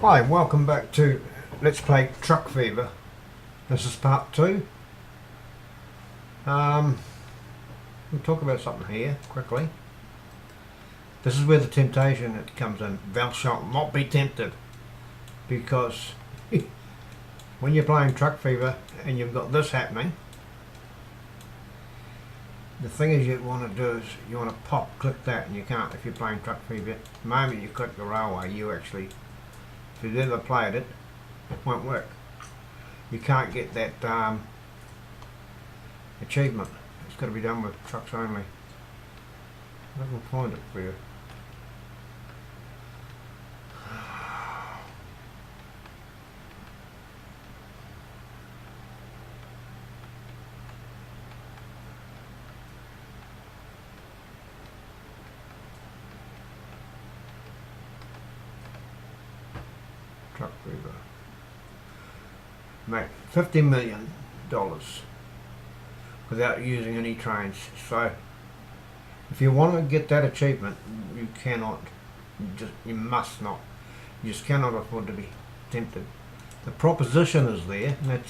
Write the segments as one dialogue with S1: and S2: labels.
S1: Hi, welcome back to Let's Play Truck Fever. This is part 2. We'll talk about something here quickly. This is where the temptation it comes in. Thou shalt not be tempted, because when you're playing Truck Fever and you've got this happening, the thing is you want to do is you want to click that, and you can't if you're playing Truck Fever. The moment you click the railway, you actually, if you've ever played it, it won't work. You can't get that achievement. It's got to be done with trucks only. I can find it for you. Truck Fever. Make $50 million without using any trains. So if you want to get that achievement, you cannot, you must not, you just cannot afford to be tempted. The proposition is there, and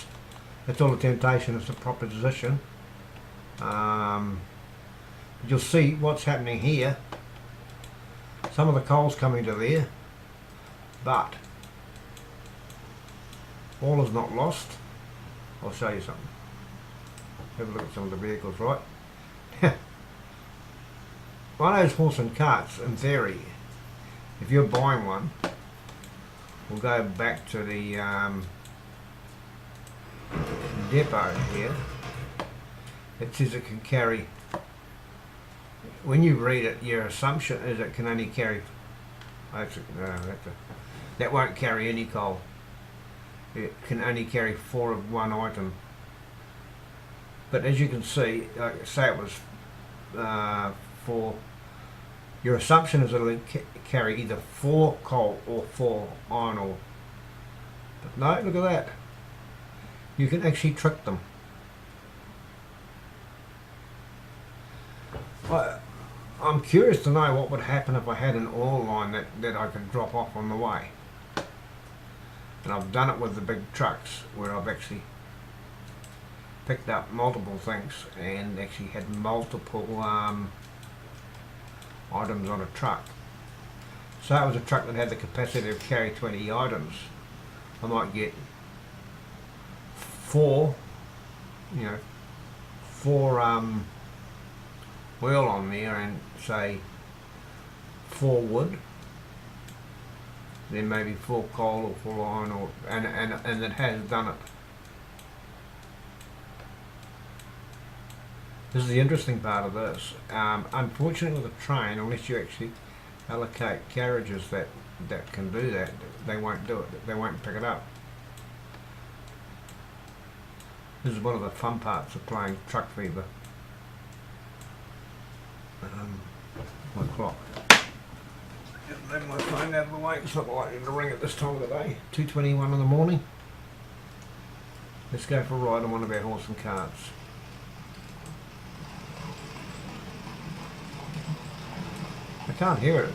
S1: that's all the temptation is, the proposition. You'll see what's happening here. Some of the coal's coming to there, but all is not lost. I'll show you something. Have a look at some of the vehicles, right? One of those horse and carts, in theory, if you're buying one, we'll go back to the depot here. It says it can carry, when you read it, your assumption is it can only carry, that won't carry any coal. It can only carry 4 of one item. But as you can see, say it was for, your assumption is it'll carry either 4 coal or 4 iron ore. But no, look at that. You can actually trick them. I'm curious to know what would happen if I had an ore line that I could drop off on the way. And I've done it with the big trucks where I've actually picked up multiple things and actually had multiple items on a truck. So it was a truck that had the capacity to carry 20 items. I might get 4 wheel on there, and say 4 wood, then maybe 4 coal or 4 iron, or and it has done it. This is the interesting part of this. Unfortunately, with a train, unless you actually allocate carriages that can do that, they won't do it. They won't pick it up. This is one of the fun parts of playing Truck Fever. My clock. Move my phone out of the way. It's not likely to ring at this time of the day. 2:21 in the morning. Let's go for a ride on one of our horse and carts. I can't hear it.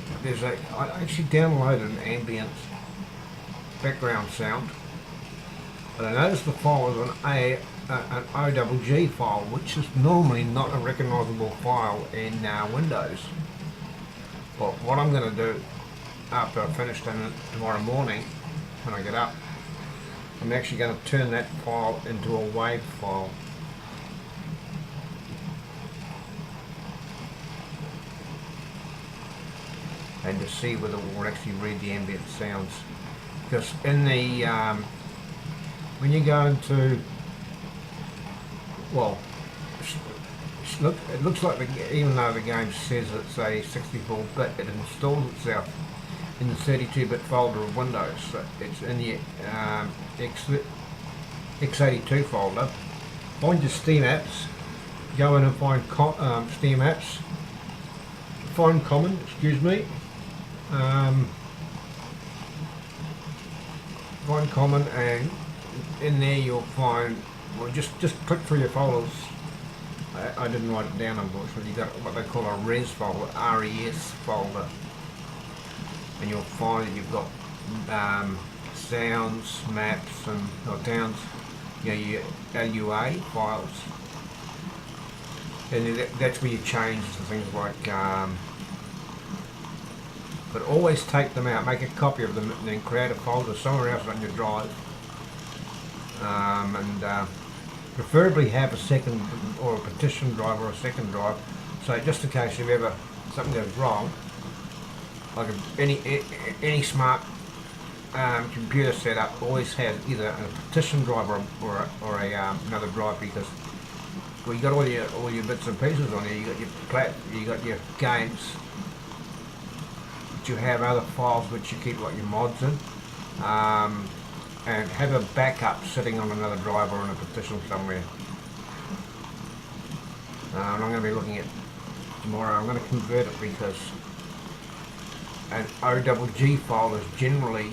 S1: I actually downloaded an ambient background sound, but I noticed the file was an OGG file, which is normally not a recognisable file in Windows. But what I'm going to do after I've finished it tomorrow morning when I get up, I'm actually going to turn that file into a WAV file. And to see whether we'll actually read the ambient sounds. Because in the, when you go into, well, it looks like even though the game says it's a 64-bit, it installs itself in the 32-bit folder of Windows. So it's in the x82 folder. Find your Steam apps, go in and find Steam apps, find Common, excuse me, find Common, and in there you'll find, well, just click through your folders. I didn't write it down, unfortunately. You've got what they call a res folder, RES folder, and you'll find that you've got sounds, maps, and or towns, your LUA files, and that's where you change the things like. But always take them out, make a copy of them, and then create a folder somewhere else on your drive, and preferably have a second or a partition drive or a second drive, so just in case if ever something goes wrong, like any smart computer setup always has either a partition drive or another drive, because well, you got all your bits and pieces on there. You got your games, but you have other files which you keep like your mods in, and have a backup sitting on another drive or on a partition somewhere. And I'm going to be looking at tomorrow. I'm going to convert it because an OGG file is generally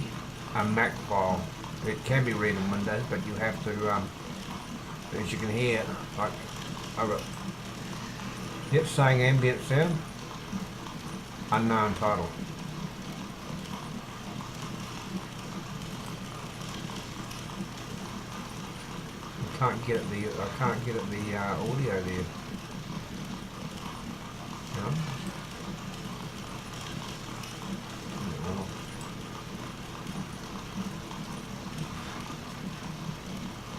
S1: a Mac file. It can be read in Windows, but you have to, as you can hear, like over. Yep, saying ambient sound, unknown title. I can't get at the audio there. No.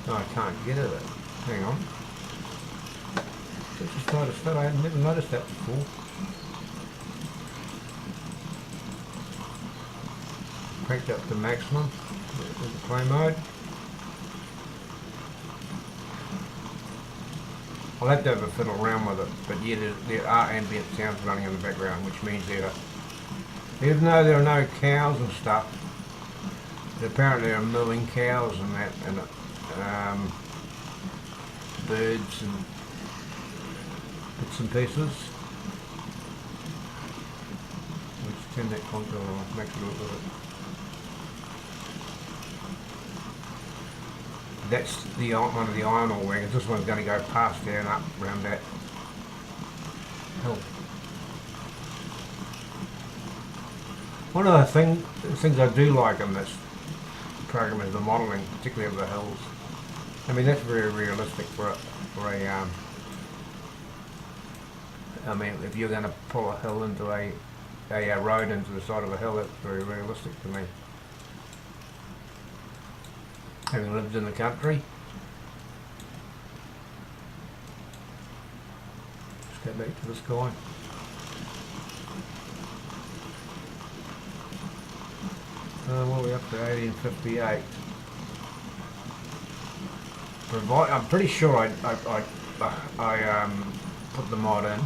S1: No, I can't get at it. Hang on. I just noticed that. I had never noticed that before. Cranked up to maximum with the play mode. I'll have to have a fiddle around with it, but yeah, there are ambient sounds running in the background, which means even though there are no cows and stuff, apparently there are mooing cows and that, and birds and bits and pieces. Let's turn that contour on, make it look at it. That's one of the iron ore wagons. This one's going to go past there and up around that hill. One of the things I do like in this program is the modelling, particularly of the hills. I mean, that's very realistic for a I mean, if you're going to pull a hill into a road into the side of a hill, that's very realistic to me. Having lived in the country. Let's go back to the sky. What are we up to? 1858. I'm pretty sure I put the mod in.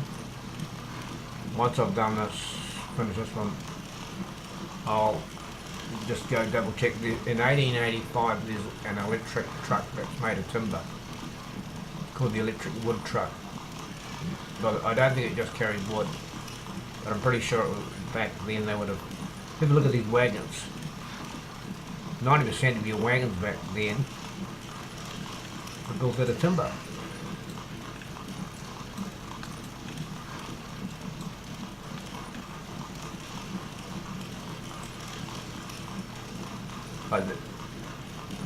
S1: Once I've done this, finish this one, I'll just go double check. In 1885 there's an electric truck that's made of timber called the electric wood truck, but I don't think it just carried wood, but I'm pretty sure it was back then they would have. Have a look at these wagons. 90% of your wagons back then were built out of timber.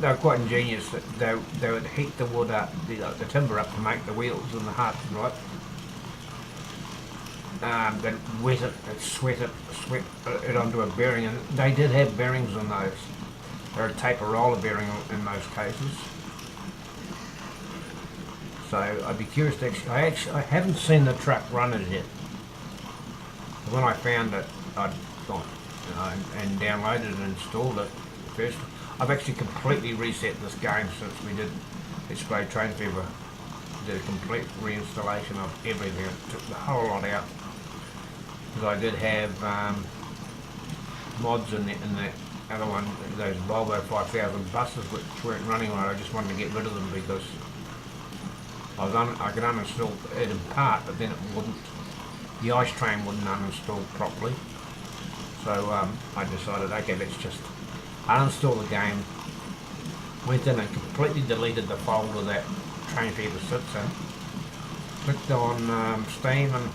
S1: They were quite ingenious. That they would heat the wood up, the timber up to make the wheels and the hut, right? Then wet it, sweat it onto a bearing, and they did have bearings on those. They're a taper roller bearing in most cases. So I'd be curious to I haven't seen the truck run as yet. When I found it, I'd gone and downloaded and installed it first. I've actually completely reset this game since we did Let's Play Train Fever. Did a complete reinstallation of everything. It took the whole lot out. Because I did have mods in that other one, those Volvo 5000 buses which weren't running right. I just wanted to get rid of them because I could uninstall it in part, but then it wouldn't. The ice train wouldn't uninstall properly. So I decided, okay, let's just uninstall the game. Went in and completely deleted the folder that Train Fever sits in. Clicked on Steam, and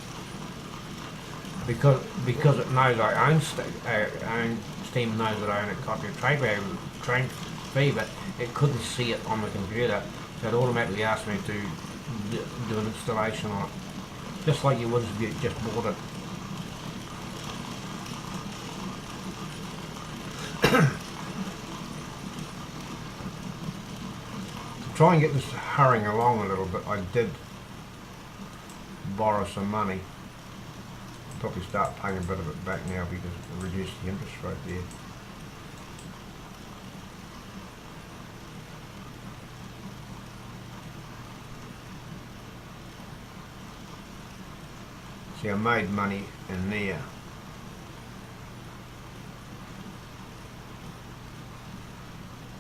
S1: because it knows I own team knows that I own a copy of Train Fever. It couldn't see it on the computer, so it automatically asked me to do an installation on it, just like you would if you just bought it. To try and get this hurrying along a little bit, I did borrow some money. I'll probably start paying a bit of it back now because it reduced the interest rate there. See, I made money in there.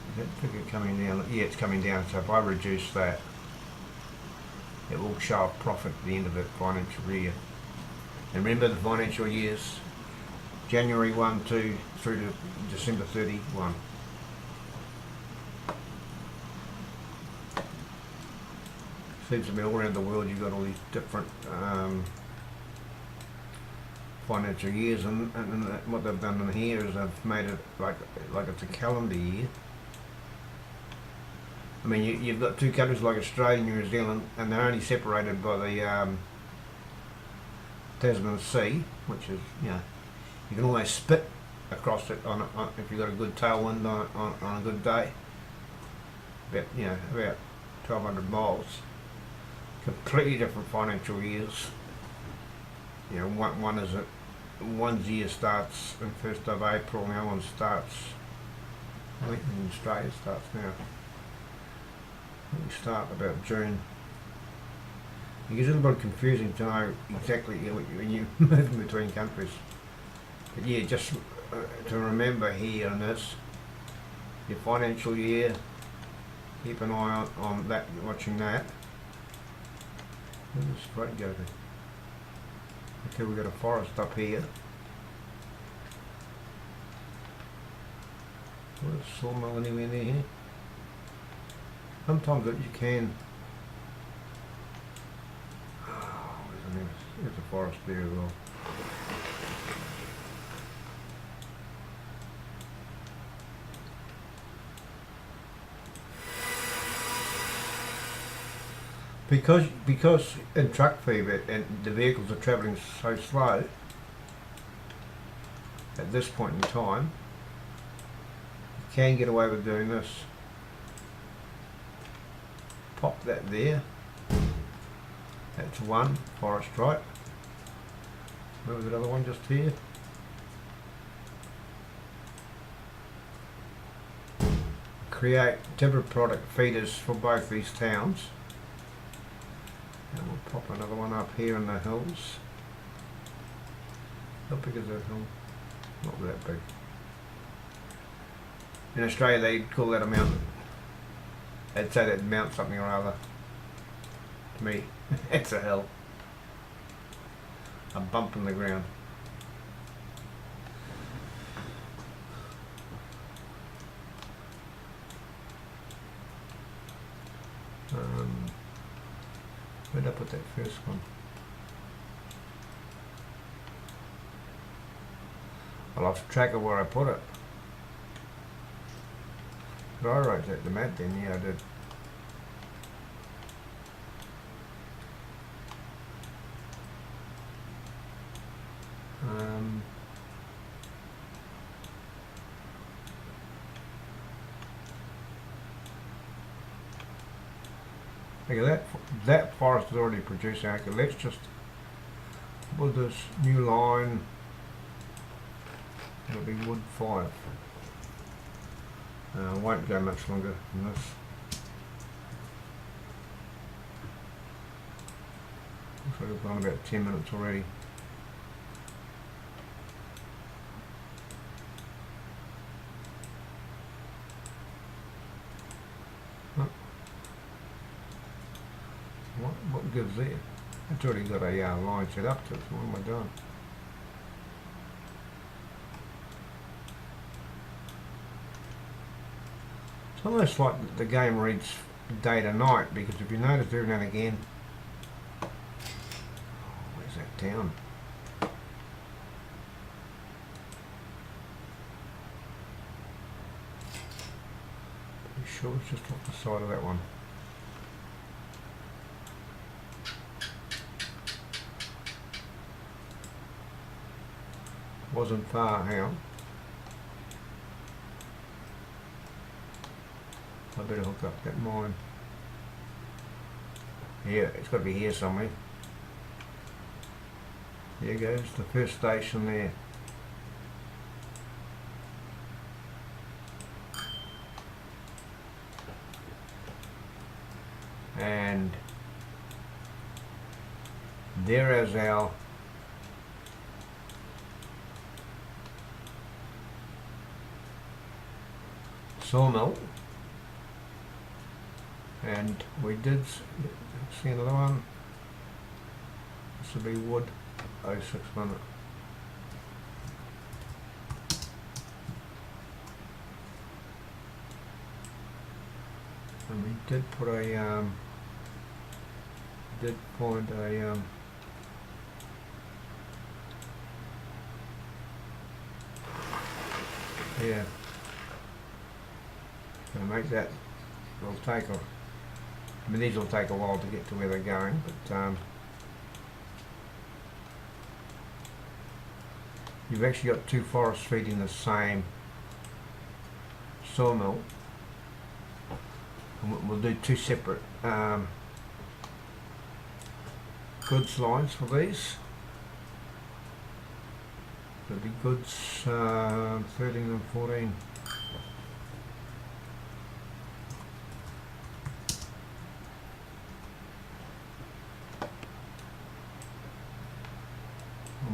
S1: Is that figure coming down? Yeah, it's coming down, so if I reduce that, it will show a profit at the end of the financial year. And remember, the financial years, January 1, 2 through to December 31. Seems to be all around the world you've got all these different financial years, and what they've done in here is they've made it like it's a calendar year. I mean, you've got two countries like Australia and New Zealand, and they're only separated by the Tasman Sea, which is, you know, you can almost spit across it if you've got a good tailwind on a good day. About 1,200 miles. Completely different financial years. You know, one's year starts on 1st of April, and the other one starts, I think in Australia it starts now. We start about June. It gets a little bit confusing to know exactly when you move between countries. But yeah, just to remember here on this, your financial year, keep an eye on that, watching that. Where's the straight go to? Okay, we've got a forest up here. What is sawmill anywhere near here? Sometimes you can. Oh, there's a forest there as well. Because in truck fever and the vehicles are travelling so slow at this point in time, you can get away with doing this. Pop that there. That's one forest right. Where was the other one? Just here. Create timber product feeders for both these towns. And we'll pop another one up here in the hills. How big is that hill? Not that big. In Australia they'd call that a mountain. They'd say that mount something or other. To me, it's a hill. A bump in the ground. Where'd I put that first one? I lost track of where I put it. Did I write that the map then? Yeah, I did. Okay, that forest is already producing. Okay, let's just put this new line. It'll be wood 5. Won't go much longer than this. Looks like we've gone about 10 minutes already. What gives there? It's already got a line set up to it, so what am I doing? It's almost like the game reads day to night, because if you notice every now and again, where's that town? sure it's just off the side of that one. Wasn't far out. I better hook up that mine. Yeah, it's got to be here somewhere. There goes the first station there. And there is our sawmill. And we did see another one. This will be wood. Oh, 6 minutes. And we did put a did find a yeah. So make that will take a I mean, these will take a while to get to where they're going, but you've actually got two forests feeding the same sawmill, and we'll do two separate goods lines for these. There'll be goods 13 and 14.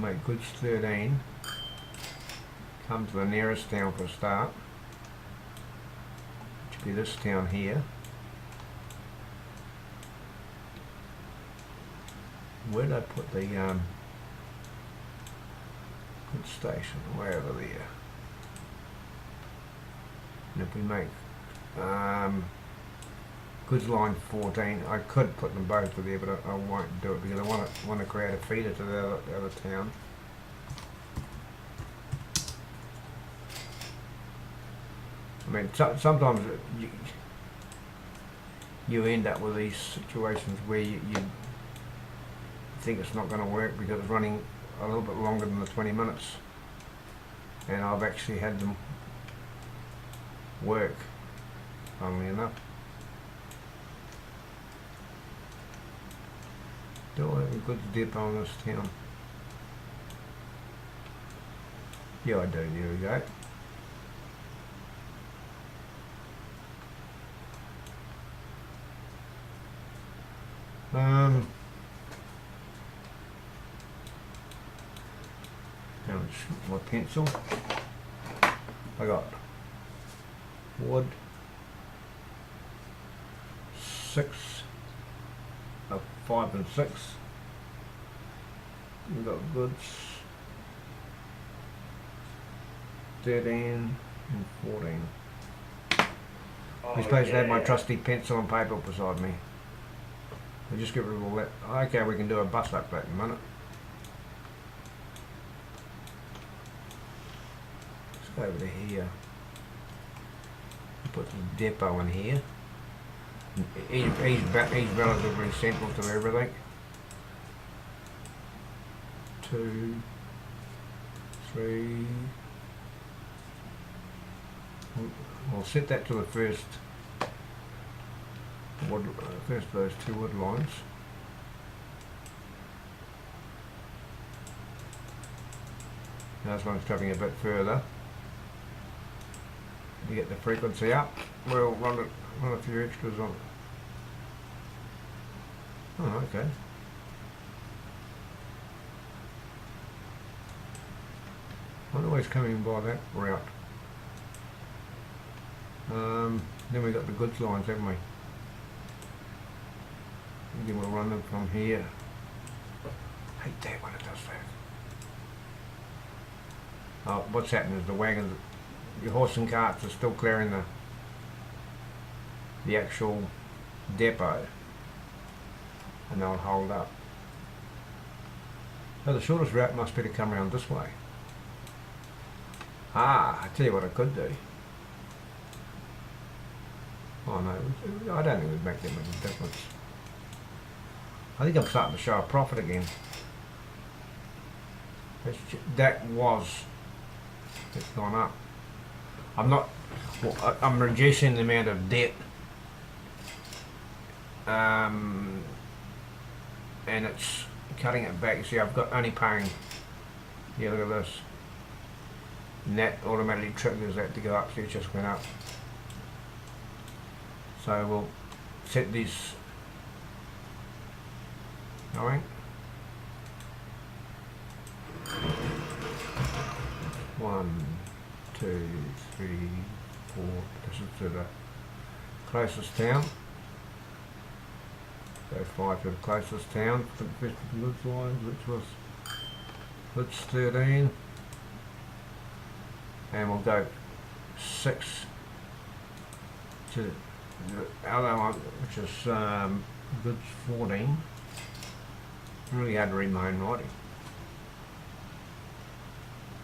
S1: Make goods 13, come to the nearest town for a start, which will be this town here. Where did I put the goods station? Way over there. And if we make goods line 14, I could put them both to there, but I won't do it because I want to create a feeder to the other town. I mean, sometimes you end up with these situations where you think it's not going to work because it's running a little bit longer than the 20 minutes, and I've actually had them work, funnily enough. Do I have a good depot in this town? Yeah, I do. There we go. Now it's my pencil. I got wood 6. 5 and 6. We've got goods 13 and 14. I'm supposed to have my trusty pencil and paper beside me. I'll just get rid of all that. Okay, we can do a bus up that in a minute. Let's go over to here. Put the depot in here. He's relatively central to everything. 2, 3. We'll set that to the first wood, first of those two wood lines. Now this one's travelling a bit further. To get the frequency up, we'll run a few extras on it. Oh, okay. I wonder why it's coming by that route. Then we got the goods lines, haven't we? Then we'll run them from here. I hate that when it does that. Oh, what's happening is the wagons, your horse and carts are still clearing the actual depot, and they'll hold up. So the shortest route must be to come around this way. Ah, I tell you what I could do. Oh no, I don't think it would make that much of a difference. I think I'm starting to show a profit again. That was, it's gone up. I'm not, well, I'm reducing the amount of debt. And it's cutting it back. You see, I've got only paying, yeah, look at this. And that automatically triggers that to go up, so it just went up. So we'll set these going. 1, 2, 3, 4. This is to the closest town. So 5 to the closest town for the goods lines, which was goods 13. And we'll go 6 to the other one, which is goods 14. Really hard to read my own writing.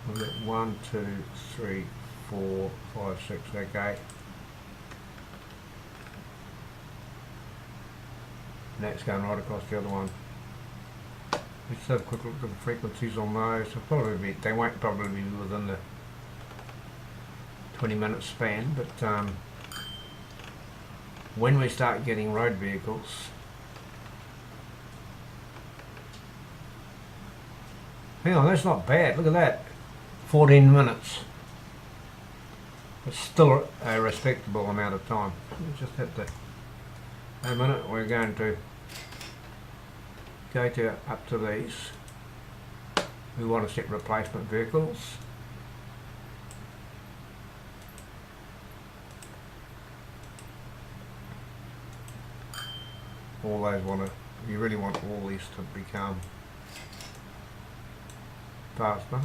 S1: We'll get 1, 2, 3, 4, 5, 6, okay. And that's going right across the other one. Let's have a quick look at the frequencies on those. They won't probably be within the 20-minute span, but when we start getting road vehicles, hang on, that's not bad. Look at that, 14 minutes. It's still a respectable amount of time. We just have to. In a minute, we're going to go to up to these. We want to set replacement vehicles. All those you really want all these to become faster.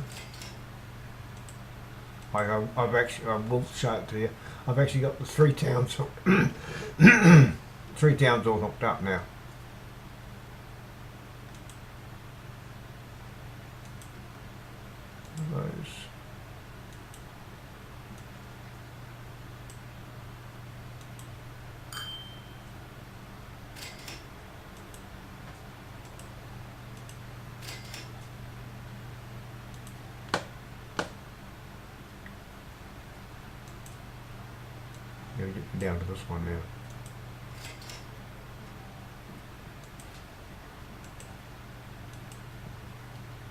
S1: I will show it to you. I've actually got the 3 towns, 3 towns all hooked up now. Those. Gotta get down to this one now.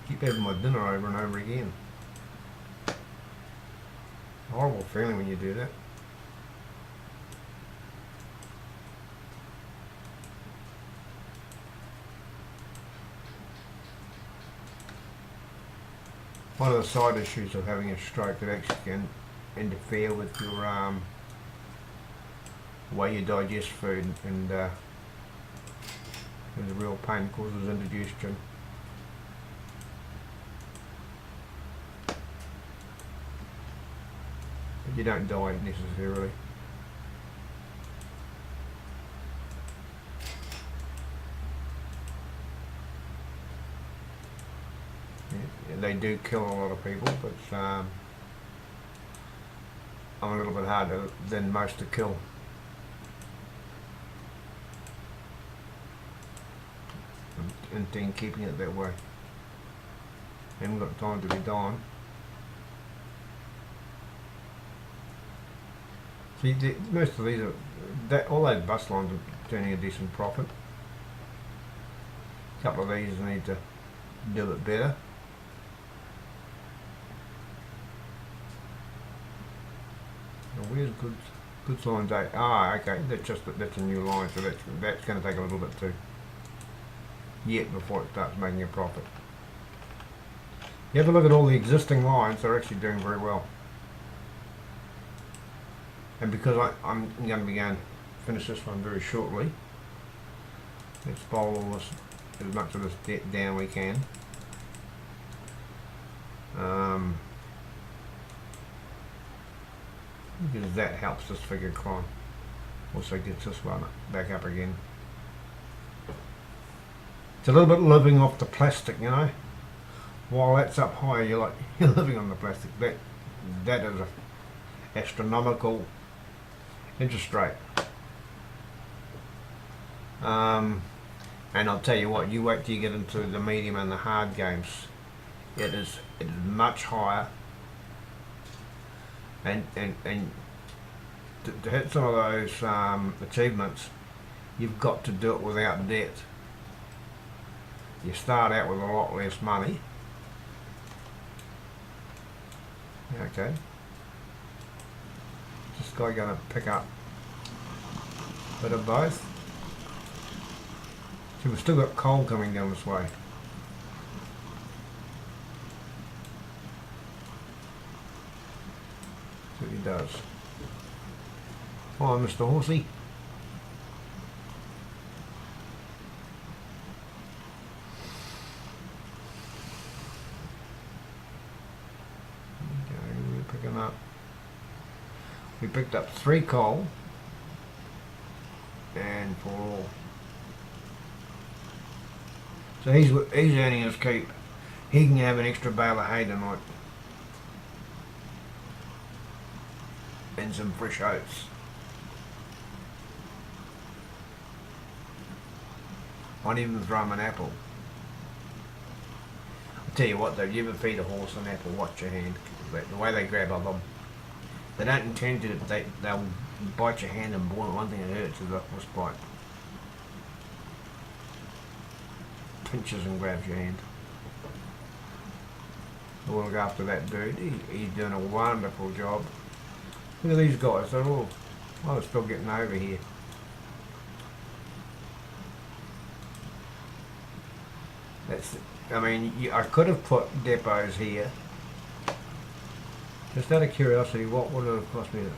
S1: Keep having my dinner over and over again. Horrible feeling when you do that. One of the side issues of having a stroke that actually can interfere with your way you digest food, and is a real pain, causes indigestion. But you don't die necessarily. They do kill a lot of people, but I'm a little bit harder than most to kill. And keeping it that way. Haven't got time to be dying. See, most of these all those bus lines are turning a decent profit. A couple of these need to do it better. Now where's goods lines 8? Ah, okay, that's a new line, so that's going to take a little bit too. Yet before it starts making a profit. You have to look at all the existing lines, they're actually doing very well. And because I'm going to be going to finish this one very shortly, let's bowl all this, as much of this debt down we can. Because that helps this figure climb. Also gets this one back up again. It's a little bit living off the plastic, you know. While that's up high, you're living on the plastic. That is a astronomical interest rate. And I'll tell you what, you wait till you get into the medium and the hard games. It is much higher. And to hit some of those achievements, you've got to do it without debt. You start out with a lot less money. Okay. This guy going to pick up a bit of both. See, we've still got coal coming down this way. See what he does. Hi, Mr. Horsey. Okay, we're picking up. We picked up 3 coal and 4 ore. So he's earning his keep. He can have an extra bale of hay tonight. And some fresh oats. Might even throw him an apple. I'll tell you what though, you ever feed a horse an apple, watch your hand. The way they grab of them. They don't intend to, they'll bite your hand and boil. One thing that hurts is a horse bite. Pinches and grabs your hand. We'll look after that dude. He's doing a wonderful job. Look at these guys, they're all, well, they're still getting over here. That's, I mean, I could have put depots here. Just out of curiosity, what would it have cost me to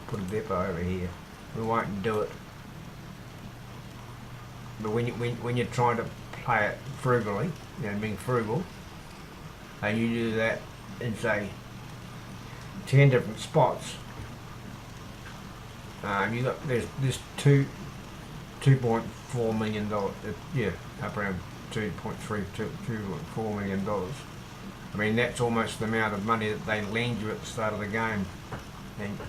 S1: put a depot over here? We won't do it. But when you're trying to play it frugally, you know, being frugal, and you do that in say 10 different spots, you got there's $2.4 million. Yeah, up around 2.4 million dollars. I mean, that's almost the amount of money that they lend you at the start of the game, and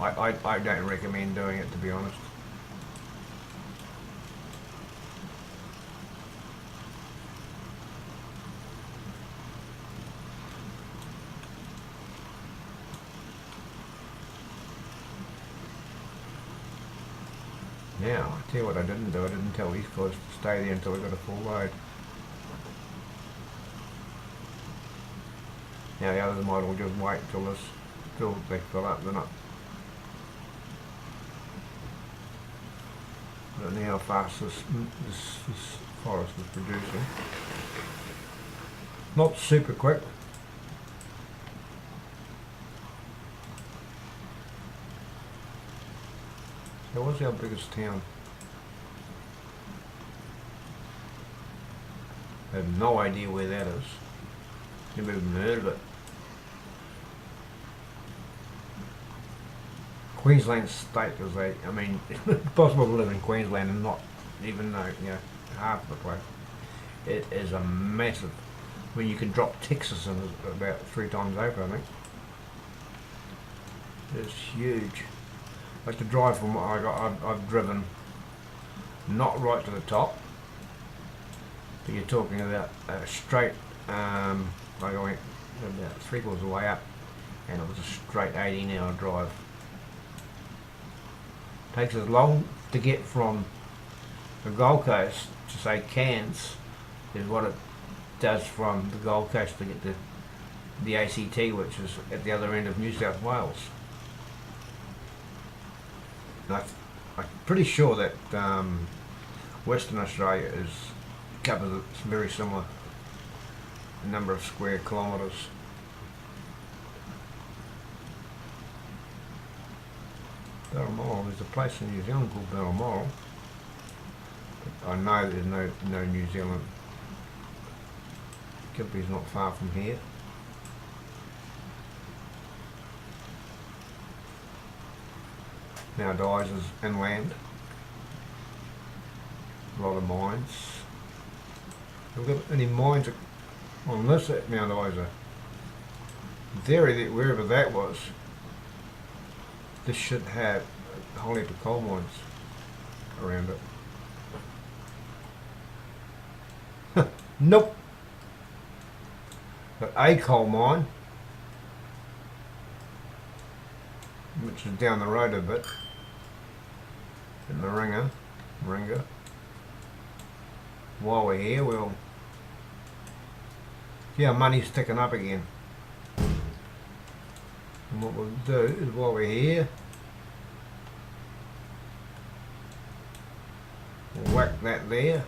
S1: I don't recommend doing it, to be honest. Now, I tell you what I didn't do, I didn't tell these guys to stay there until we got a full load. Now the others might all just wait till they fill up. They're not. I don't know how fast this forest is producing. Not super quick. So what's our biggest town? I have no idea where that is. Never even heard of it. Queensland state is I mean, it's possible to live in Queensland and not even know, you know, half the place. It is a massive, when you can drop Texas in about 3 times over, I think. It's huge. Like to drive from what I've driven not right to the top, but you're talking about straight, like I went about 3/4 of the way up and it was a straight 18-hour drive. Takes as long to get from the Gold Coast to say Cairns is what it does from the Gold Coast to get to the ACT, which is at the other end of New South Wales. I'm pretty sure that Western Australia covers very similar number of square kilometres. Balmoral, there's a place in New Zealand called Balmoral. But I know there's no New Zealand. Gilby's not far from here. Now Dyes is inland. A lot of mines. Have we got any mines on this at Mount Isa? In theory, wherever that was, this should have a whole heap of coal mines. around it. Nope. Got a coal mine, which is down the road a bit, in Moringa. While we're here, we'll see our money's sticking up again. And what we'll do is, while we're here, we'll whack that there.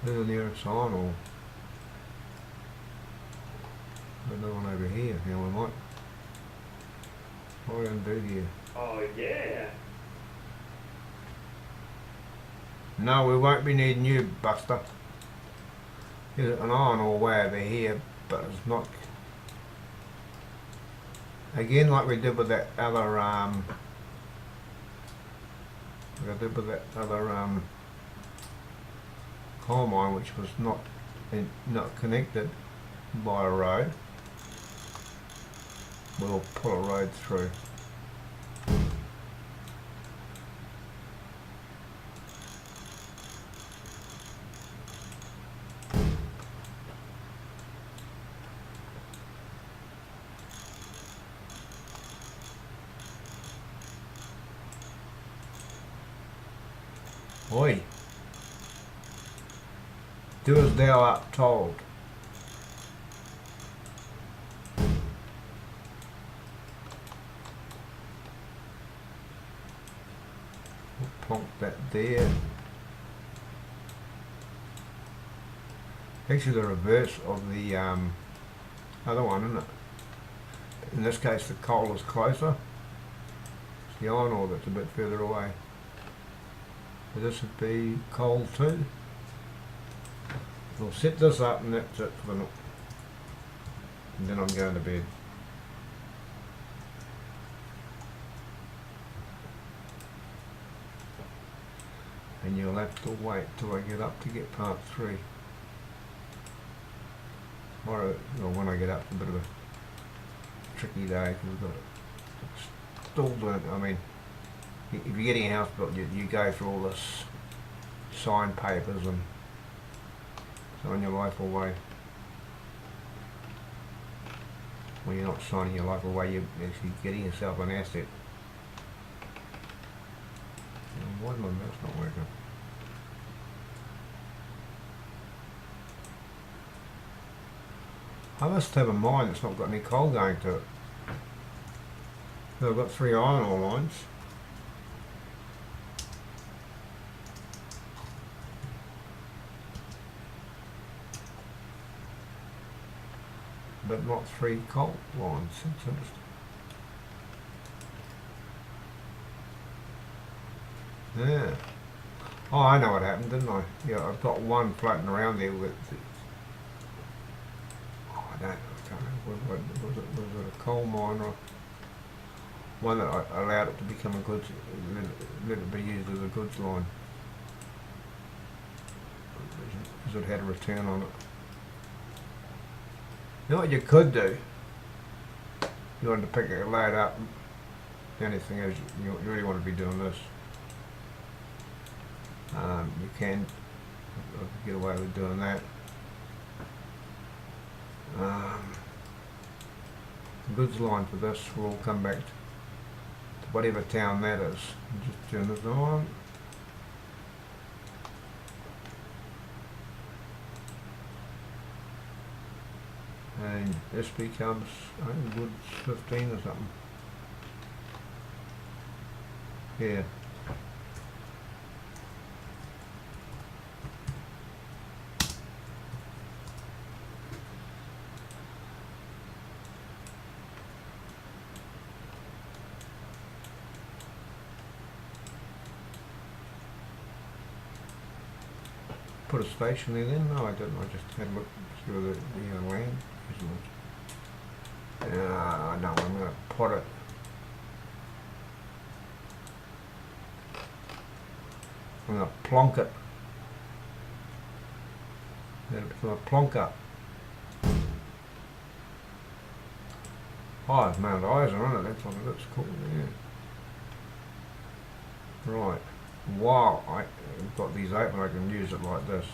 S1: There's the nearest iron ore. Another one over here. Now we might. What are we going to do here?
S2: Oh yeah.
S1: No, we won't be needing you, Buster. There's an iron ore way over here, but it's not. Again, like we did with that other coal mine, which was not connected by a road. We'll pull a road through. Oi. Do as thou art told. We'll plonk that there. Actually the reverse of the other one, isn't it? In this case the coal is closer. It's the iron ore that's a bit further away. So this would be coal too. We'll set this up and that's it for the night. And then I'm going to bed. And you'll have to wait till I get up to get part 3. Or when I get up, it's a bit of a tricky day because we've got it still doing it. I mean, if you're getting a house built, you go through all this sign papers and sign your life away. When you're not signing your life away, you're actually getting yourself an asset. Why is my mouse not working? I must have a mine that's not got any coal going to it. So I've got 3 iron ore lines. But not 3 coal lines. That's interesting. Yeah. Oh, I know what happened, didn't I? Yeah, I've got one floating around there with. Oh, I can't remember. Was it a coal mine or one that I allowed it to become a goods, let it be used as a goods line? Because it had a return on it. You know what you could do? You wanted to pick a load up. The only thing is, you really want to be doing this. You can get away with doing that. The goods line for this will come back to whatever town that is. Just turn this on. And this becomes, I think, goods 15 or something. Yeah. Put a station there then? No, I didn't. I just had a look through the land. No, I'm going to put it. I'm going to plonk it. Then it's going to plonk up. Oh, it's Mount Isa, isn't it? That's what it is. Cool, yeah. Right. While I've got these open, I can use it like this.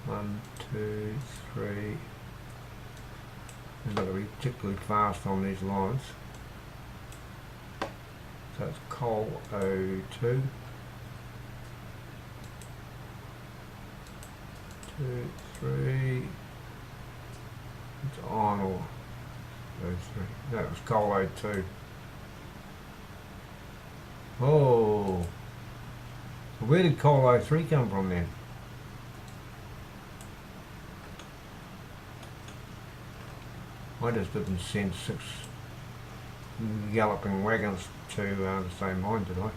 S1: One, two, three. It's not going to be particularly fast on these lines. So it's coal O2. 2, 3. It's on or O3. That was coal O2. Oh. So where did coal O3 come from then? I just didn't send 6 galloping wagons to the same mine, did I?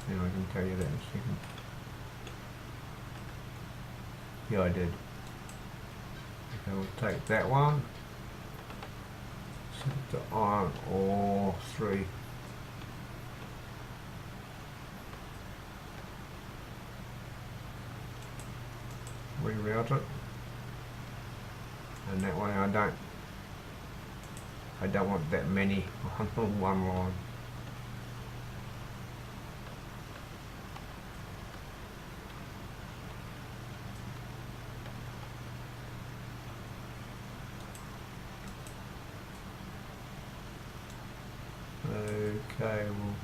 S1: Yeah, I can tell you that in a second. Yeah, I did. Okay, we'll take that one. Set it to iron ore 3. Reroute it. And that way I don't want that many on one line. Okay, well,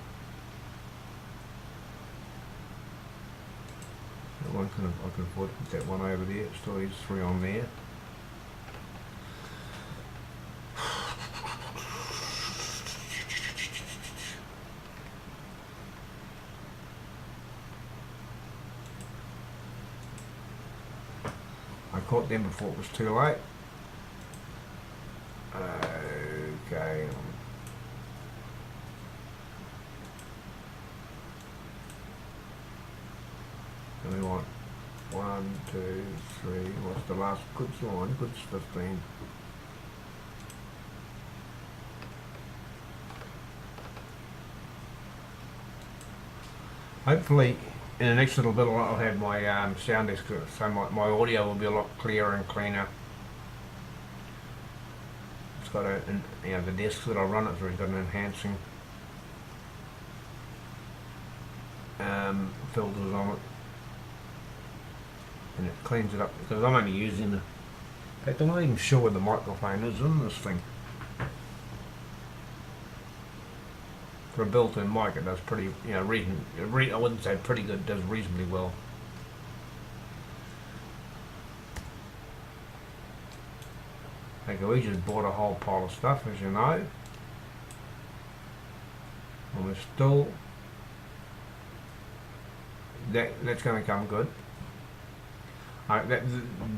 S1: that one I can afford to put that one over there. It still leaves 3 on there. I caught them before it was too late. Okay. And we want 1, 2, 3. What's the last goods line? Goods 15. Hopefully, in the next little bit, I'll have my sound desk, so my audio will be a lot clearer and cleaner. It's got the desk that I run it through has got an enhancing filters on it, and it cleans it up because I'm only using the. In fact, I'm not even sure where the microphone is in this thing. For a built-in mic, it does pretty, I wouldn't say pretty good, it does reasonably well. Okay, we just bought a whole pile of stuff, as you know. And we're still, that's going to come good.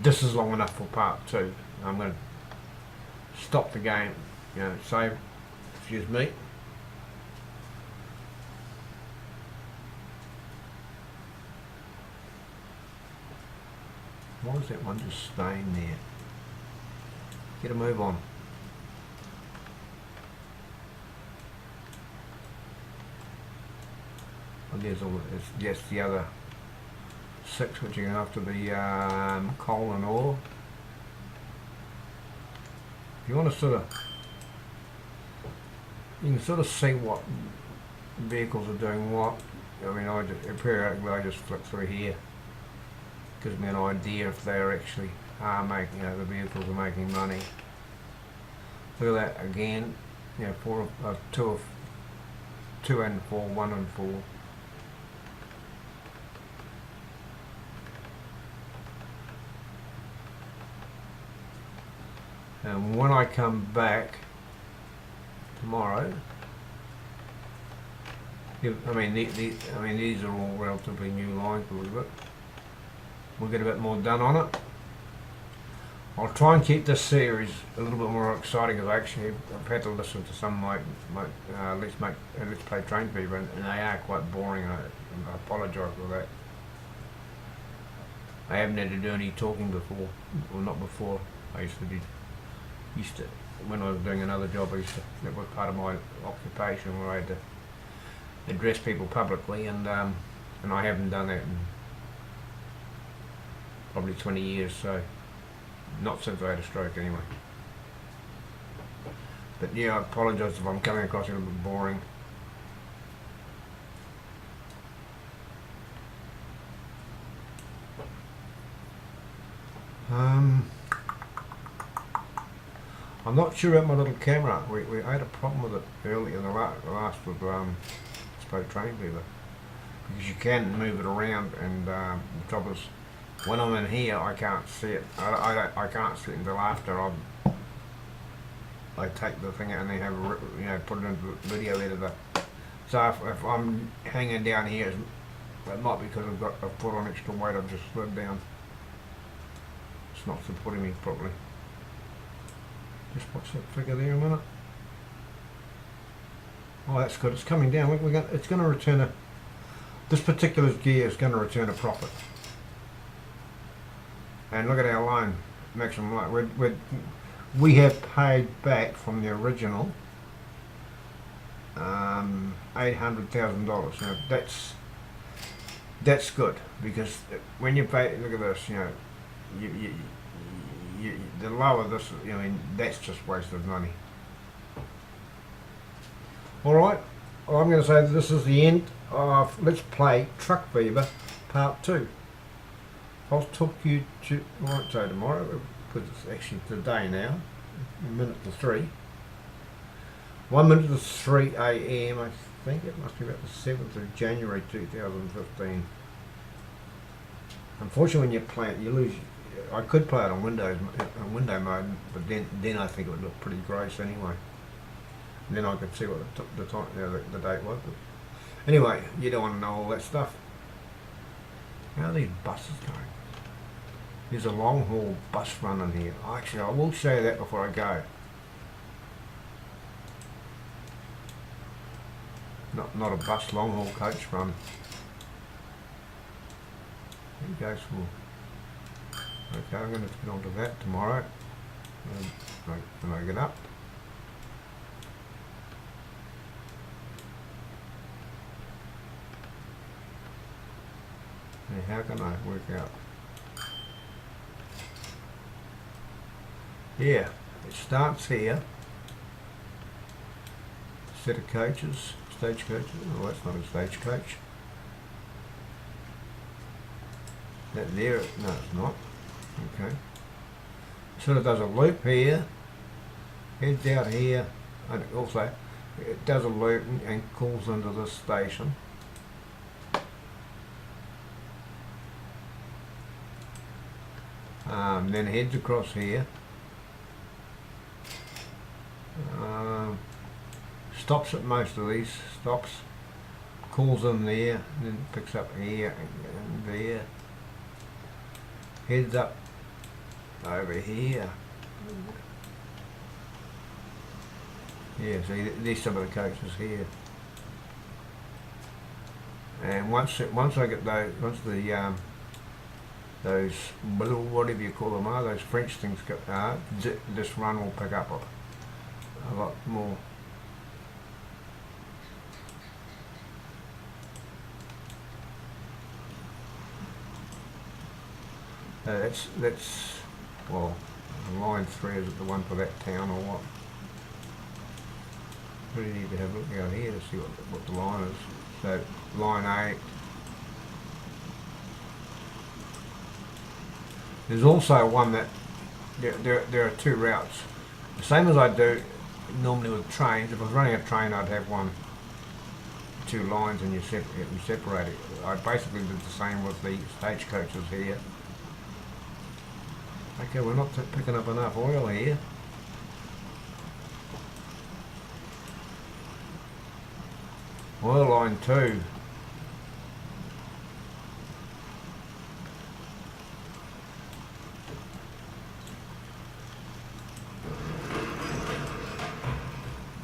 S1: This is long enough for part 2. I'm going to stop the game, save, excuse me. Why is that one just staying there? Get a move on. I guess it's just the other 6 which are after the coal and ore. If you want to you can sort of see what vehicles are doing what. I mean, periodically I just flick through here. Gives me an idea if they're actually making, the vehicles are making money. Look at that again, 2 and 4, 1 and 4. And when I come back tomorrow, these are all relatively new lines a little bit. We'll get a bit more done on it. I'll try and keep this series a little bit more exciting because I've had to listen to some of my Let's Play Train people and they are quite boring. I apologise for that. I haven't had to do any talking before, or not before. I used to when I was doing another job, that was part of my occupation where I had to address people publicly, and I haven't done that in probably 20 years, so not since I had a stroke anyway. But yeah, I apologise if I'm coming across a little bit boring. I'm not sure about my little camera. We had a problem with it earlier. The last with spoke train fever, because you can move it around, and the trouble is, when I'm in here, I can't see it. I can't see it until after I take the thing out and then have put it into the video editor. So if I'm hanging down here, it might be because I've put on extra weight. I've just slid down. It's not supporting me properly. Just watch that figure there a minute. Oh, that's good. It's coming down. It's going to return this particular gear is going to return a profit. And look at our loan, maximum loan. We have paid back from the original $800,000. Now that's good, because when you pay, look at this. The lower this, that's just wasted money. Alright, I'm going to say that this is the end of Let's Play Truck Fever Part 2. I'll talk to you, I won't say tomorrow, because it's actually today now, a minute to 3. 1 minute to 3 AM, I think it must be about the 7th of January 2015. Unfortunately, when you play it, you lose. I could play it on window mode, but then I think it would look pretty gross anyway. And then I could see what the time, the date was. But anyway, you don't want to know all that stuff. How are these buses going? There's a long haul bus running here. Actually, I will show you that before I go. Not a bus, long haul coach run. There you go, small. Okay, I'm going to get onto that tomorrow when I get up. Now, how can I work out? Yeah, it starts here. Set of coaches, stagecoaches. Oh, that's not a stagecoach. That there, no, it's not. Okay. Sort of does a loop here, heads out here, and also it does a loop and calls into this station. Then heads across here, stops at most of these stops, calls in there, and then picks up here and there, heads up over here. Yeah, see, these some of the coaches here. And once I get those, those whatever you call them are, those French things, this run will pick up a lot more. That's well, line 3 is the one for that town or what? Really need to have a look out here to see what the line is. So line 8. There's also one that there are 2 routes. The same as I do normally with trains. If I was running a train, I'd have 2 lines and you separate it. I basically did the same with the stagecoaches here. Okay, we're not picking up enough oil here. Oil line 2.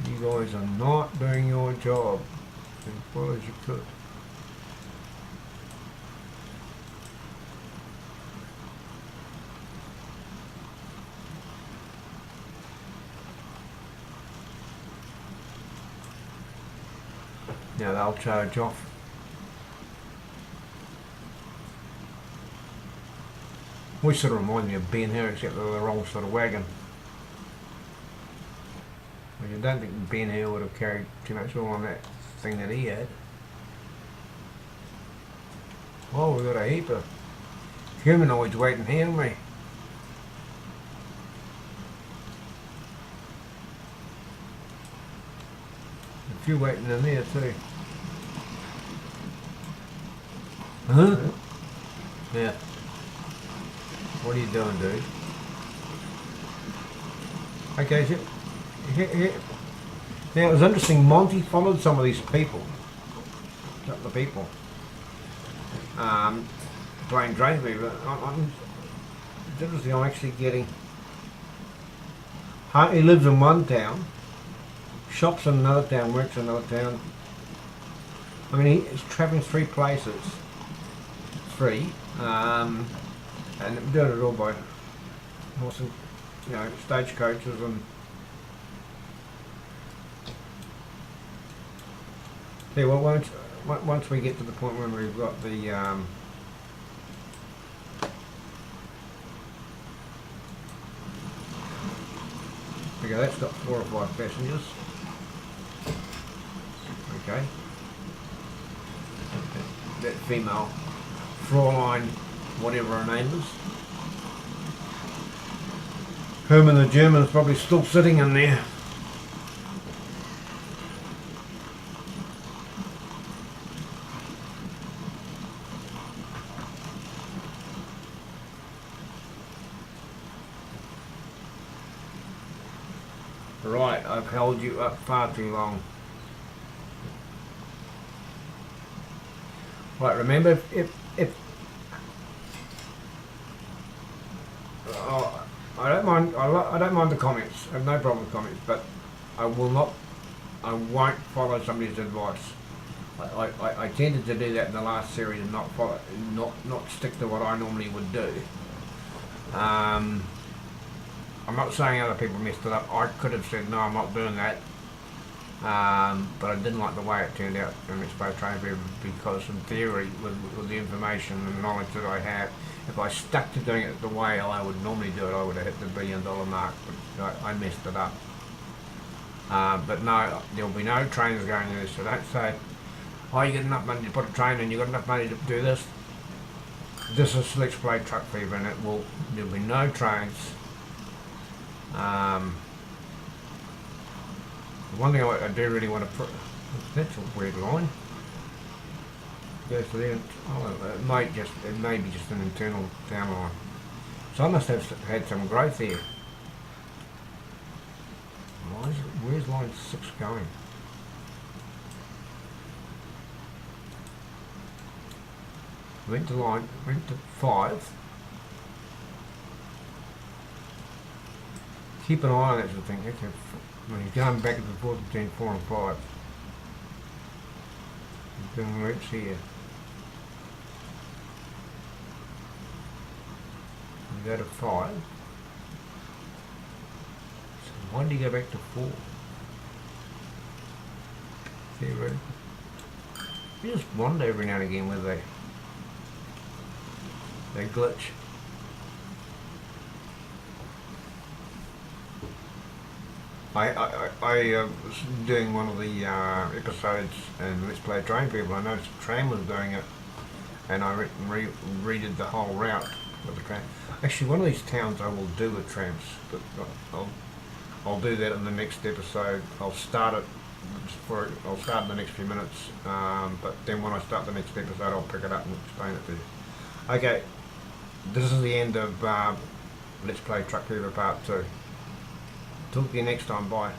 S1: You guys are not doing your job as well as you could. Now they'll charge off. Which sort of reminds me of Ben Hur, except they're the wrong sort of wagon. Well, you don't think Ben Hur would have carried too much oil on that thing that he had. Oh, we've got a heap of humanoids waiting here, haven't we? A few waiting in there too. Huh? Yeah. What are you doing, dude? Okay, so, now it was interesting, Monty followed some of these people. A couple of people. Dwayne Drainby, but it's interesting, I'm actually getting... He lives in one town, shops in another town, works in another town. I mean, he's travelling 3 places. 3. And doing it all by horse and, stagecoaches and... See, well, once we get to the point when we've got the... okay, that's got 4 or 5 passengers. Okay. That female, Fraulein, whatever her name is. Herman the German's probably still sitting in there. Right, I've held you up far too long. Right, remember if I don't mind the comments. I have no problem with comments, but I won't follow somebody's advice. I tended to do that in the last series and not stick to what I normally would do. I'm not saying other people messed it up. I could have said no, I'm not doing that. But I didn't like the way it turned out in Let's Play Train Forever, because in theory, with the information and knowledge that I have, if I stuck to doing it the way I would normally do it, I would have hit the $1 billion mark, but I messed it up. But no, there'll be no trains going to this, so don't say, oh, you get enough money to put a train in, you got enough money to do this. This is Let's Play Truck Fever, and there'll be no trains. The one thing I do really want to put, that's a weird line. Goes to there. Oh, it may be just an internal town line. So I must have had some growth there. Where's line 6 going? Went to 5. Keep an eye on that sort of thing. Okay, when he's going back and forth between 4 and 5. He's doing loops here. You go to 5. So why did he go back to 4? Theoretically. You just wonder every now and again whether they glitch. I was doing one of the episodes in Let's Play Train People. I noticed a tram was doing it, and I redid the whole route with the tram. Actually, one of these towns I will do with trams, but I'll do that in the next episode. I'll start in the next few minutes, but then when I start the next episode, I'll pick it up and explain it to you. Okay, this is the end of Let's Play Truck Fever Part 2. Talk to you next time. Bye.